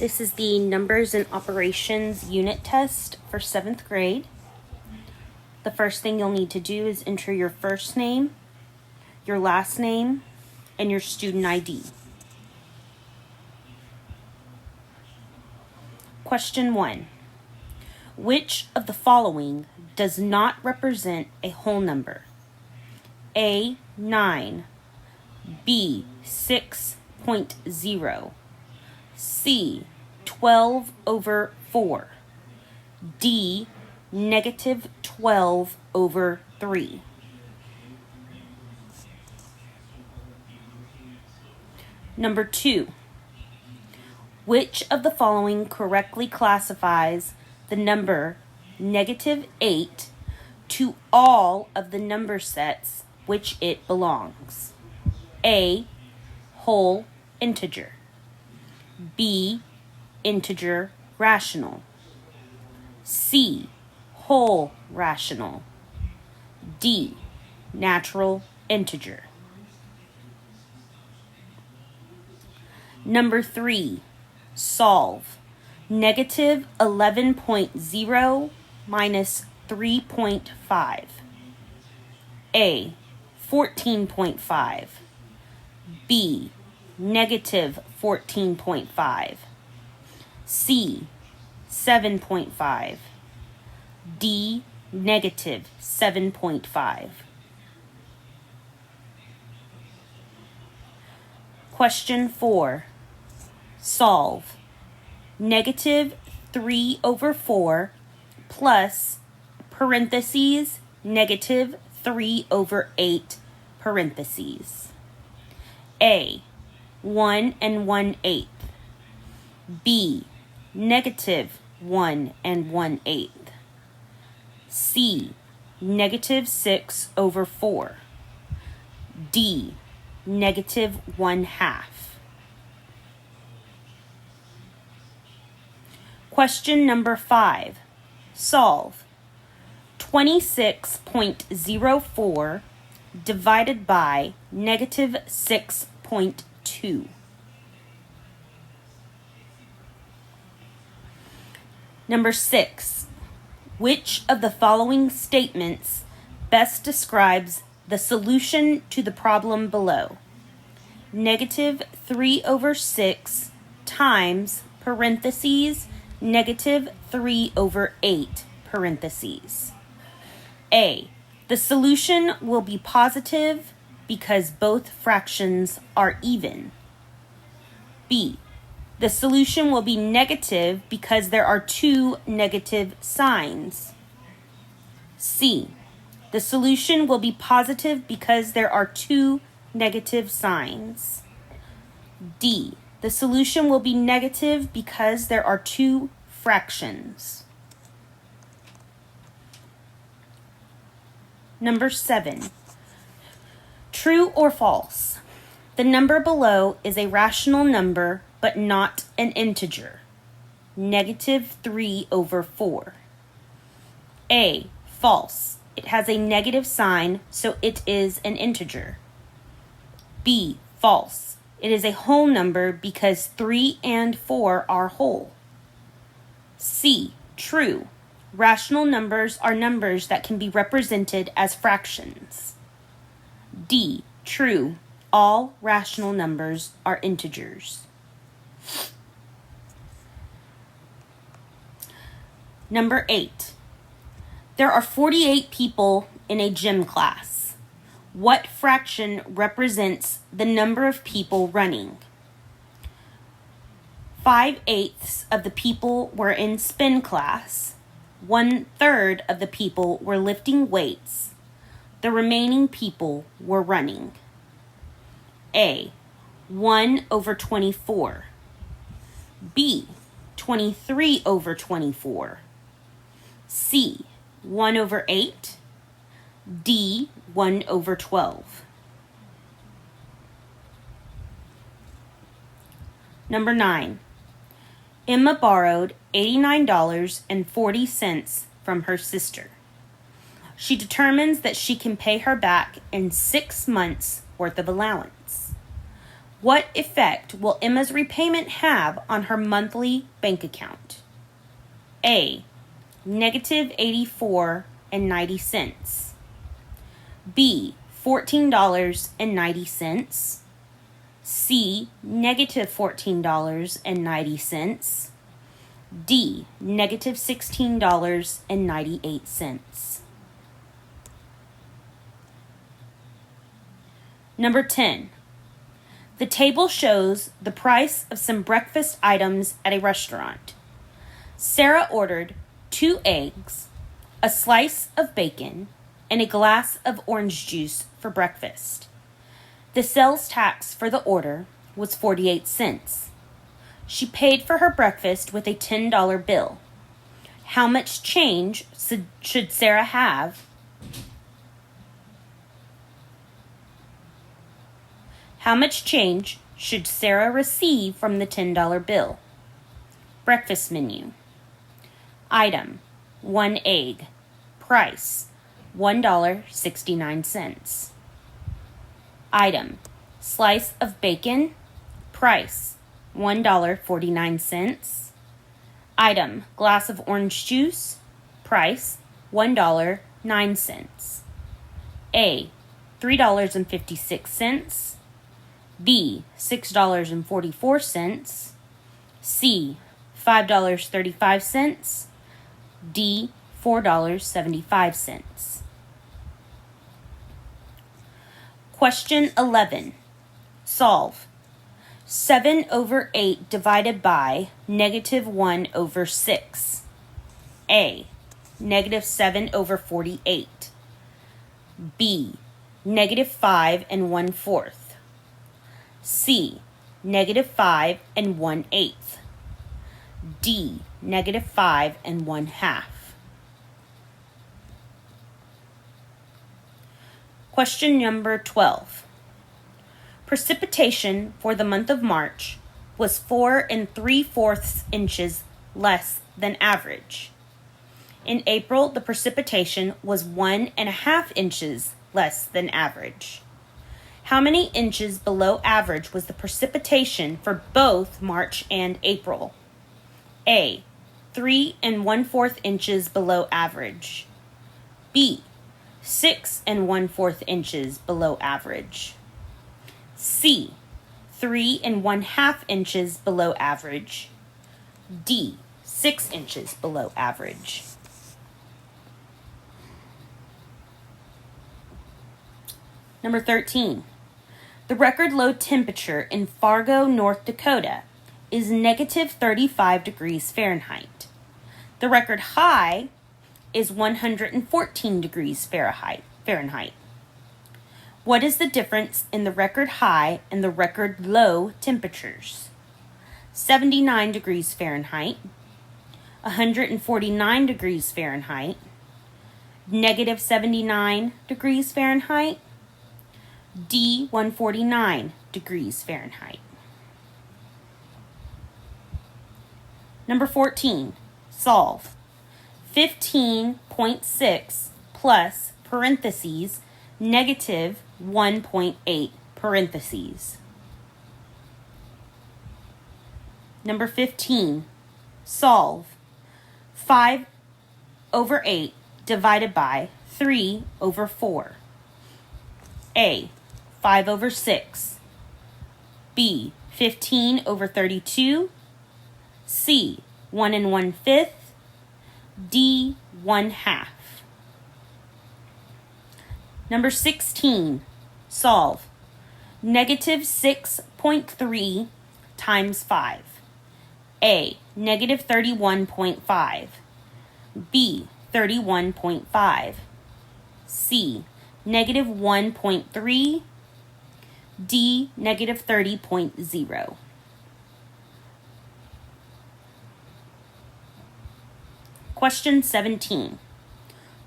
This is the Numbers and Operations unit test for 7th grade. The first thing you'll need to do is enter your first name, your last name, and your student ID. Question 1. Which of the following does not represent a whole number? A. 9, B. 6.0, C. 12 over 4, D. negative 12 over 3. Number 2. Which of the following correctly classifies the number negative 8 to all of the number sets which it belongs? A. Whole integer, B. integer rational, C. whole rational, D. natural integer. Number 3. Solve. Negative 11.0 minus 3.5. A. 14.5. B. negative 14.5. C. 7.5. D. negative 7.5. Question 4. Solve. Negative 3 over 4 plus parentheses negative 3 over 8 parentheses. A. 1 and 1/8. B. negative 1 and 1/8. C. negative 6 over 4. D. negative 1/2. Question number 5. Solve. 26.04 divided by negative 6.2. Number 6. Which of the following statements best describes the solution to the problem below? Negative 3 over 6 times parentheses negative 3 over 8 parentheses. A. The solution will be positive because both fractions are even. B. The solution will be negative because there are two negative signs. C. The solution will be positive because there are two negative signs. D. The solution will be negative because there are two fractions. Number 7. True or false? The number below is a rational number but not an integer. Negative 3 over 4. A. False. It has a negative sign, so it is an integer. B. False. It is a whole number because 3 and 4 are whole. C. True. Rational numbers are numbers that can be represented as fractions. D. True. All rational numbers are integers. Number 8. There are 48 people in a gym class. What fraction represents the number of people running? 5/8 of the people were in spin class. 1/3 of the people were lifting weights. The remaining people were running. A. 1 over 24. B. 23 over 24. C. 1 over 8. D. 1 over 12. Number 9. Emma borrowed $89.40 from her sister. She determines that she can pay her back in 6 months' worth of allowance. What effect will Emma's repayment have on her monthly bank account? A. Negative 84.90. B. $14.90. C. Negative $14.90. D. Negative $16.98. Number 10. The table shows the price of some breakfast items at a restaurant. Sarah ordered 2 eggs, a slice of bacon, and a glass of orange juice for breakfast. The sales tax for the order was 48 cents. She paid for her breakfast with a $10 bill. How much change should Sarah have? How much change should Sarah receive from the $10 bill? Breakfast menu. Item, 1 egg. Price, $1.69. Item, slice of bacon. Price, $1.49. Item, glass of orange juice. Price, $1.09. A, $3.56. B, $6.44. C, $5.35. D, $4.75. Question 11. Solve. 7 over 8 divided by negative 1 over 6. A, negative 7 over 48. B, negative 5 and 1/4. C, negative 5 and 1/8. D, negative 5 and 1/2. Question number 12. Precipitation for the month of March was 4 3/4 inches less than average. In April, the precipitation was 1.5 inches less than average. How many inches below average was the precipitation for both March and April? A, 3 1/4 inches below average. B, 6 1/4 inches below average. C, 3 1/2 inches below average. D, 6 inches below average. Number 13. The record low temperature in Fargo, North Dakota is negative 35 degrees Fahrenheit. The record high is 114 degrees Fahrenheit. What is the difference in the record high and the record low temperatures? 79 degrees Fahrenheit, 149 degrees Fahrenheit, negative 79 degrees Fahrenheit, D, 149 degrees Fahrenheit. Number 14. Solve. 15.6 plus parentheses negative 1.8 parentheses. Number 15. Solve. 5 over 8 divided by 3 over 4. A, 5 over 6. B, 15 over 32. C, 1 1/5. D, 1/2. Number 16. Solve. Negative 6.3 times 5. A, negative 31.5. B, 31.5. C, negative 1.3. D, negative 30.0. Question 17.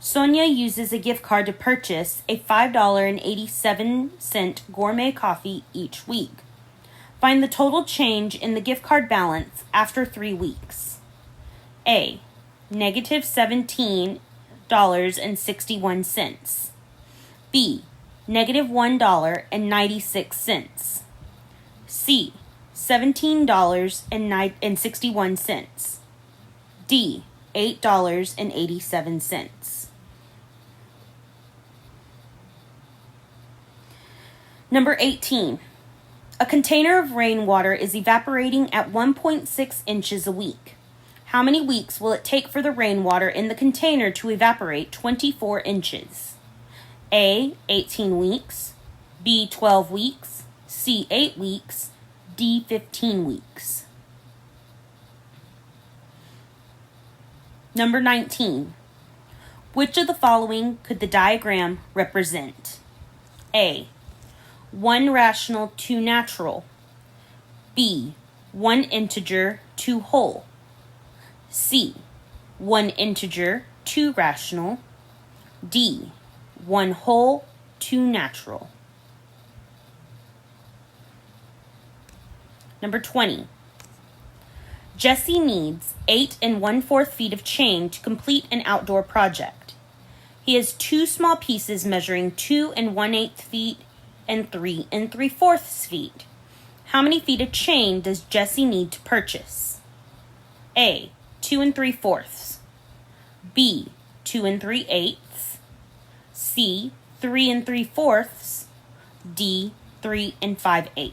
Sonia uses a gift card to purchase a $5.87 gourmet coffee each week. Find the total change in the gift card balance after 3 weeks. A, negative $17.61. B, negative $1.96. C. $17.61. D. $8.87. Number 18. A container of rainwater is evaporating at 1.6 inches a week. How many weeks will it take for the rainwater in the container to evaporate 24 inches? A. 18 weeks. B. 12 weeks. C. 8 weeks. D. 15 weeks. Number 19. Which of the following could the diagram represent? A. 1 rational, 2 natural. B. 1 integer, 2 whole. C. 1 integer, 2 rational. D. 1 whole, 2 natural. Number 20. Jesse needs 8 1/4 feet of chain to complete an outdoor project. He has 2 small pieces measuring 2 1/8 feet and 3 3/4 feet. How many feet of chain does Jesse need to purchase? A. 2 3/4. B. 2 3/8. C. 3 3/4. D. 3 5/8.